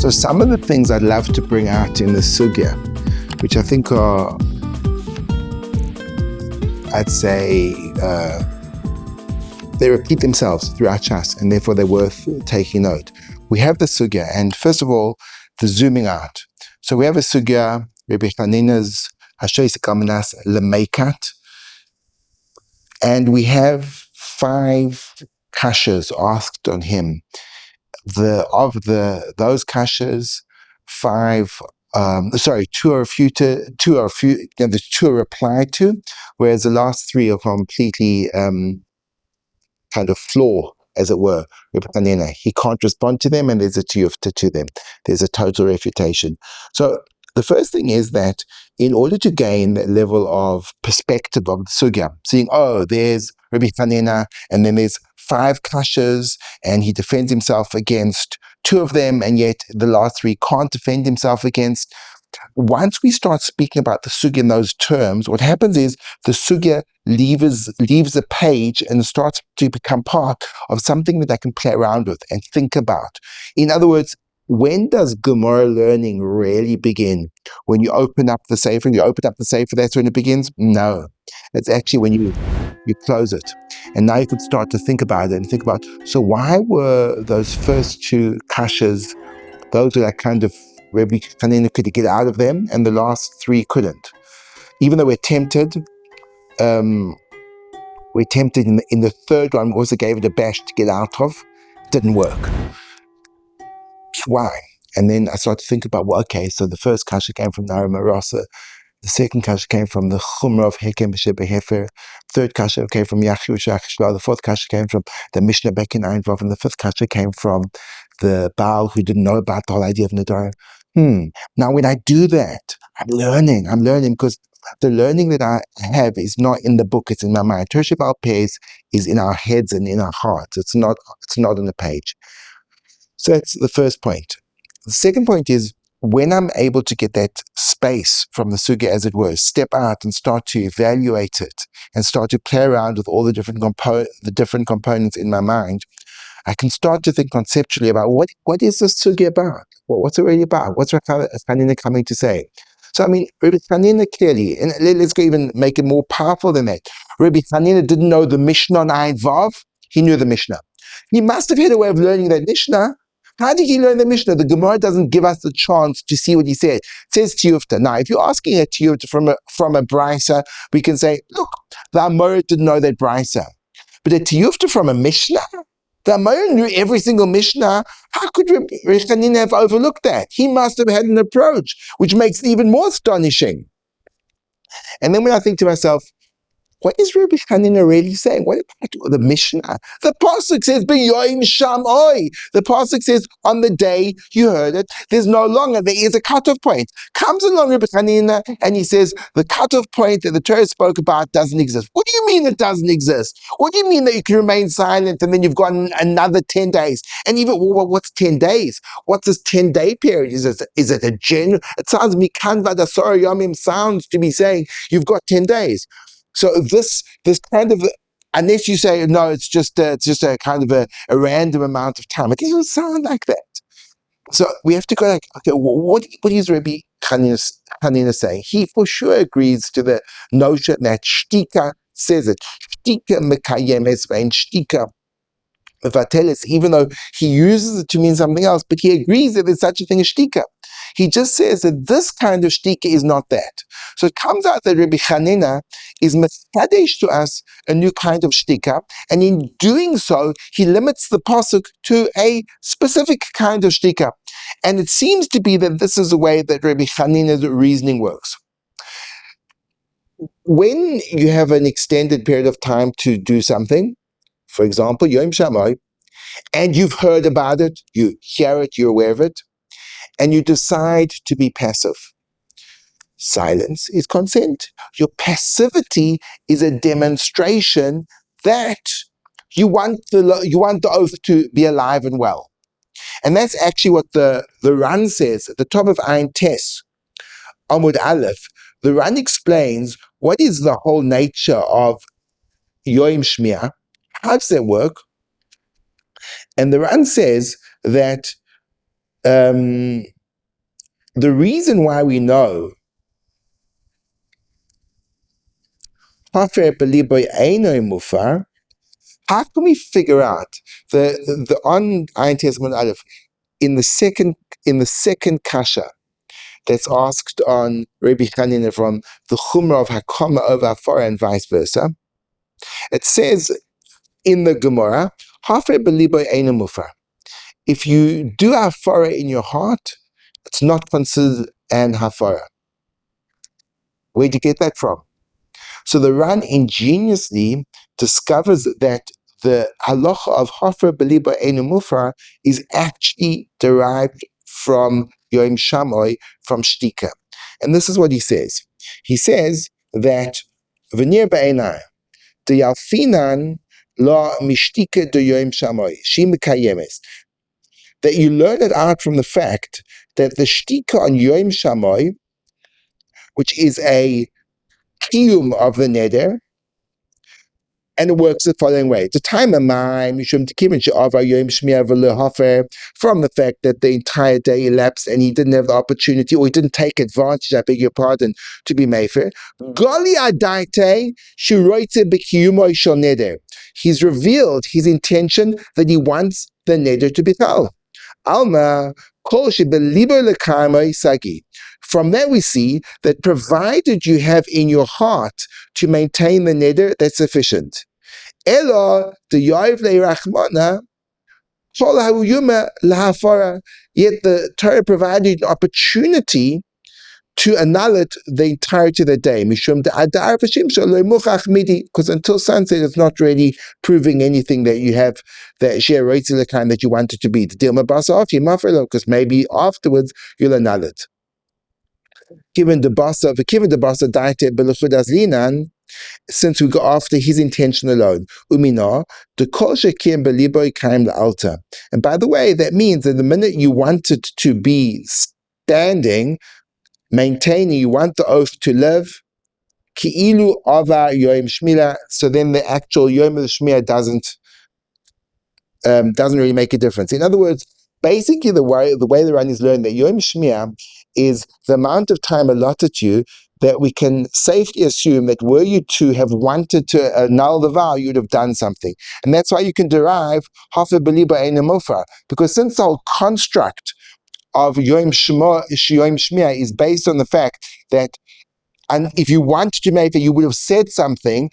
So some of the things I'd love to bring out in the sugya, which I think are, I'd say, they repeat themselves throughout Shas, and therefore they're worth taking note. We have the sugya, and first of all, the zooming out. So we have a sugya, Rabbi Hanina's Segal Lemeikat, and we have 5 kashas asked on him. Those kashas, 2 are refuted, 2 are the 2 are replied to, whereas the last 3 are completely kind of flaw, as it were. Rabbi Hanina, he can't respond to them, and there's a tiyufta to them. There's a total refutation. So the first thing is that in order to gain that level of perspective of the sugya, seeing, there's Rabbi Hanina, and then there's 5 kashas, and he defends himself against 2 of them, and yet the last 3 can't defend himself against. Once we start speaking about the sugya in those terms, what happens is the sugya leaves a page and starts to become part of something that I can play around with and think about. In other words, when does Gemara learning really begin? When you open up the sefer, that's when it begins? No. It's actually when you close it. And now you can start to think about it and think about, so why were those first 2 kashas, those that kind of Rabbi Hanina could get out of them, and the last 3 couldn't? Even though we're tempted in the third one, we also gave it a bash to get out of. Didn't work. Why? And then I started to think about, so the first kasha came from Nedarim Marasa, the second kasha came from the Chumrah of Hekem B'Sefer, third kasha came from Yachiv Shachshla, the fourth kasha came from the Mishnah Bekin Ein Vav, and the fifth kasha came from the Baal who didn't know about the whole idea of Nedarim. Now when I do that, I'm learning because the learning that I have is not in the book, it's in my mind. Tershib al Pez is in our heads and in our hearts. It's not on the page. So that's the first point. The second point is, when I'm able to get that space from the sugya, as it were, step out and start to evaluate it and start to play around with all the different components in my mind, I can start to think conceptually about what is this sugya about? What's it really about? What's Rav Hanina coming to say? So, Rabbi Hanina clearly, and let's go even make it more powerful than that. Rabbi Hanina didn't know the Mishnah on Ein Vav. He knew the Mishnah. He must have had a way of learning that Mishnah. How did he learn the Mishnah? The Gemara doesn't give us the chance to see what he said. It says tiyufta. Now, if you're asking a tiyufta from a brisa, we can say, look, the Amora didn't know that brisa. But a tiyufta from a Mishnah? The Amora knew every single Mishnah. How could Rabbi Hanina have overlooked that? He must have had an approach, which makes it even more astonishing. And then when I think to myself, what is Rabbi Hanina really saying? What about the Mishnah? The pasuk says, "B'yoyim shamoi." The pasuk says, on the day you heard it, there's no longer. There is a cutoff point. Comes along Rabbi Hanina and he says, the cutoff point that the Torah spoke about doesn't exist. What do you mean it doesn't exist? What do you mean that you can remain silent and then you've got another 10 days? And even, what's 10 days? What's this 10-day period? Is it a general? It sounds, mikan vadasora yomim sounds to be saying you've got 10 days. So this kind of, unless you say, no, it's just a kind of a random amount of time, it doesn't sound like that. So we have to go like, okay, what is Rabbi Hanina saying? He for sure agrees to the notion that Shtika says it. Shtika mekayemes and Shtika vatelis, even though he uses it to mean something else, but he agrees that there's such a thing as Shtika. He just says that this kind of shtika is not that. So it comes out that Rabbi Hanina is mekadesh to us a new kind of shtika, and in doing so, he limits the pasuk to a specific kind of shtika. And it seems to be that this is the way that Rabbi Hanina's reasoning works. When you have an extended period of time to do something, for example, Yom Shammai, and you've heard about it, you hear it, you're aware of it, and you decide to be passive. Silence is consent. Your passivity is a demonstration that you want the oath to be alive and well. And that's actually what the Ran says at the top of Ein Tes, Amud Aleph. The Ran explains what is the whole nature of Yoim Shmiya. How does that work? And the Ran says that the reason why we know Hafer beliboy eino mufar, how can we figure out the on Ein Testament Aleph in the second kasha that's asked on Rabbi Hanina from the Chumrah of Hakama over Hafara and vice versa? It says in the Gemara, Hafer beliboy eino mufar. If you do Hafara in your heart, it's not considered an Hafara. Where'd you get that from? So the Ran ingeniously discovers that the halacha of Hafer beliba einu mufar is actually derived from Yom Shammai, from Shtika. And this is what he says. He says that V'nir ba'enai, the Yalfinan la mishtika de Yom Shammai, she mekayemes. That you learn it out from the fact that the Shtika on Yom Shammai, which is a kiyum of the neder, and it works the following way. The time of mine, from the fact that the entire day elapsed and he didn't have the opportunity, or he didn't take advantage, I beg your pardon, to be mefer. He's revealed his intention that he wants the neder to be tal. Alma, from that we see that provided you have in your heart to maintain the neder, that's sufficient. Ela the Yoiv le'Rachmana, yet the Torah provided an opportunity to annul it the entirety of the day. Because until sunset, it's not really proving anything that you have that that you want it to be. Because maybe afterwards you'll annul it. Given the basa daite beluchudas linan, since we go after his intention alone. Umina, the kol shekim beliboy kaim la'alta. And by the way, that means that the minute you want it to be standing, maintaining, you want the oath to live, ki'ilu ava yom shmila, so then the actual yom of the shmila doesn't really make a difference. In other words, basically the way the Ran is learned that yom shmila is the amount of time allotted to you that we can safely assume that were you to have wanted to annul the vow, you would have done something. And that's why you can derive Hafer beliba eino mufar, because since the whole construct of Yom Shmiyah is based on the fact that, and if you wanted to make it, you would have said something.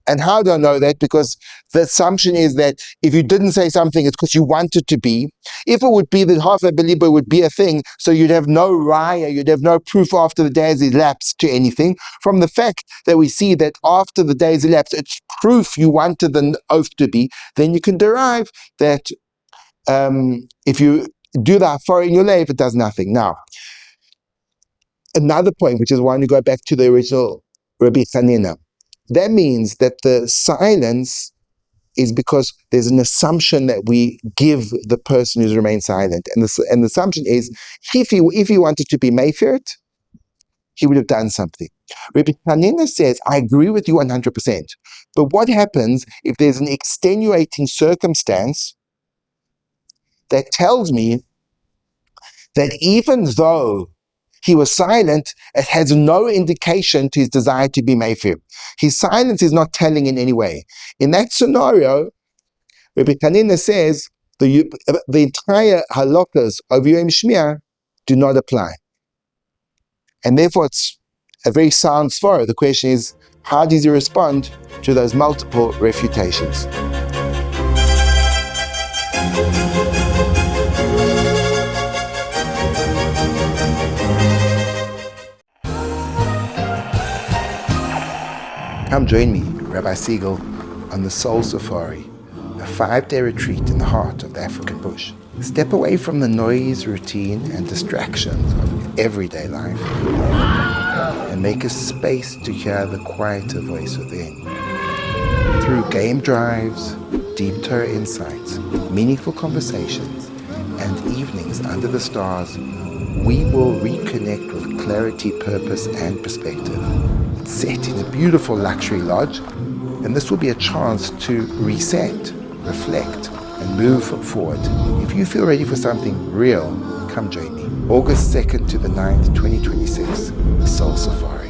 And how do I know that? Because the assumption is that if you didn't say something, it's because you wanted to be. If it would be that Hafer beliba would be a thing, so you'd have no raya, you'd have no proof after the days elapsed to anything. From the fact that we see that after the days elapsed, it's proof you wanted the oath to be, then you can derive that if you do that for in your life, it does nothing. Now, another point, which is why you go back to the original Rabbi Hanina. That means that the silence is because there's an assumption that we give the person who's remained silent. And the assumption is, if he wanted to be mefer, he would have done something. Rabbi Hanina says, I agree with you 100%. But what happens if there's an extenuating circumstance that tells me that even though he was silent, it has no indication to his desire to be mefer. His silence is not telling in any way. In that scenario, Rabbi Hanina says the entire halakas of Yom Shmiyah do not apply. And therefore it's a very sound svara. The question is, how does he respond to those multiple refutations? Come join me, Rabbi Segal, on the Soul Safari, a 5-day retreat in the heart of the African bush. Step away from the noise, routine, and distractions of everyday life and make a space to hear the quieter voice within. Through game drives, deep Torah insights, meaningful conversations, and evenings under the stars, we will reconnect with clarity, purpose, and perspective. Set in a beautiful luxury lodge, and this will be a chance to reset, reflect, and move forward. If you feel ready for something real, come join me. August 2nd to the 9th, 2026, Soul Safari.